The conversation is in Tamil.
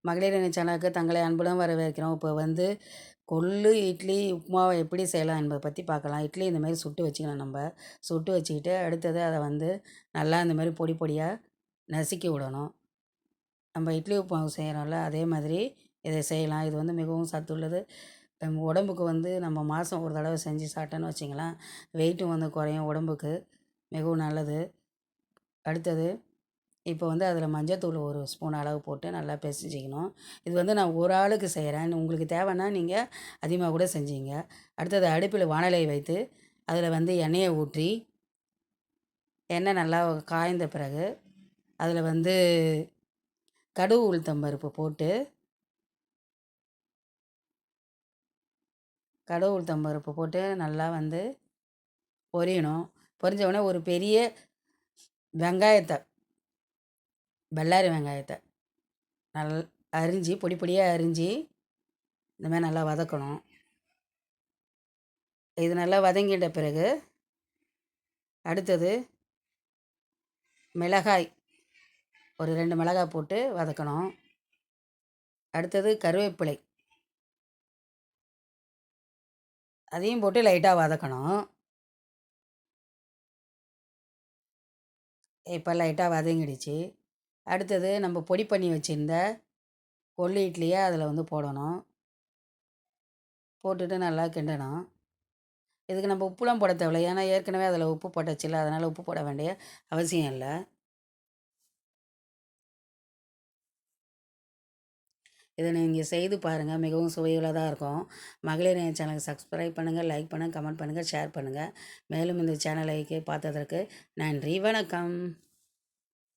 மகளிர் அணி சேனலுக்கு தங்களை அன்புடன் வரவேற்கிறோம். இப்போ வந்து கொள்ளு இட்லி உப்புமாவை எப்படி செய்யலாம் என்பதை பற்றி பார்க்கலாம். இட்லி இந்தமாரி சுட்டு வச்சுக்கணும் நம்ம. சுட்டு வச்சுக்கிட்டு அடுத்தது அதை வந்து நல்லா இந்தமாரி பொடி பொடியாக நசுக்கி விடணும். நம்ம இட்லி உப்புமாவு செய்கிறோம்ல அதே மாதிரி இதை செய்யலாம். இது வந்து மிகவும் சத்துள்ளது. நம்ம உடம்புக்கு வந்து நம்ம மாதம் ஒரு தடவை செஞ்சு சாப்பிட்டோன்னு வச்சிங்களேன், வெயிட்டும் வந்து குறையும், உடம்புக்கு மிகவும் நல்லது. அடுத்தது இப்போ வந்து அதில் மஞ்சத்தூள் ஒரு ஸ்பூன் அளவு போட்டு நல்லா பிசைஞ்சிக்கணும். இது வந்து நான் ஒரு ஆளுக்கு செய்கிறேன். உங்களுக்கு தேவைன்னா நீங்கள் அதிகமாக கூட செஞ்சீங்க. அடுத்தது அடுப்பில் வாணலை வைத்து அதில் வந்து எண்ணெயை ஊற்றி எண்ணெய் நல்லா காய்ந்த பிறகு அதில் வந்து கடுகு உளுத்தம் பருப்பு போட்டு நல்லா வந்து பொரியணும். பொரிஞ்ச உடனே ஒரு பெரிய வெங்காயத்தை பல்லாரி வெங்காயத்தை அரிஞ்சு பொடி பொடியாக அரிஞ்சு இந்த மாதிரி நல்லா வதக்கணும். இது நல்லா வதங்கிட்ட பிறகு அடுத்தது மிளகாய் ஒரு 2 மிளகாய் போட்டு வதக்கணும். அடுத்தது கருவேப்பிலை அதையும் போட்டு லைட்டாக வதக்கணும். இப்போ லைட்டாக வதங்கிடுச்சு. அடுத்தது நம்ம பொடி பண்ணி வச்சுருந்த கொள்ளு இட்லியை அதில் வந்து போடணும். போட்டுட்டு நல்லா கிண்டணும். இதுக்கு நம்ம உப்புலாம் போட தேவையில்ல. ஏன்னா ஏற்கனவே அதில் உப்பு போட்டாச்சுல்ல, அதனால் உப்பு போட வேண்டிய அவசியம் இல்லை. இதை நீங்கள் செய்து பாருங்கள், மிகவும் சுவையுள்ளதாக இருக்கும். மகளிர் நேயம் சேனலுக்கு சப்ஸ்கிரைப் பண்ணுங்கள், லைக் பண்ணுங்கள், கமெண்ட் பண்ணுங்கள், ஷேர் பண்ணுங்கள். மேலும் இந்த சேனலை பார்த்ததற்கு நன்றி, வணக்கம்.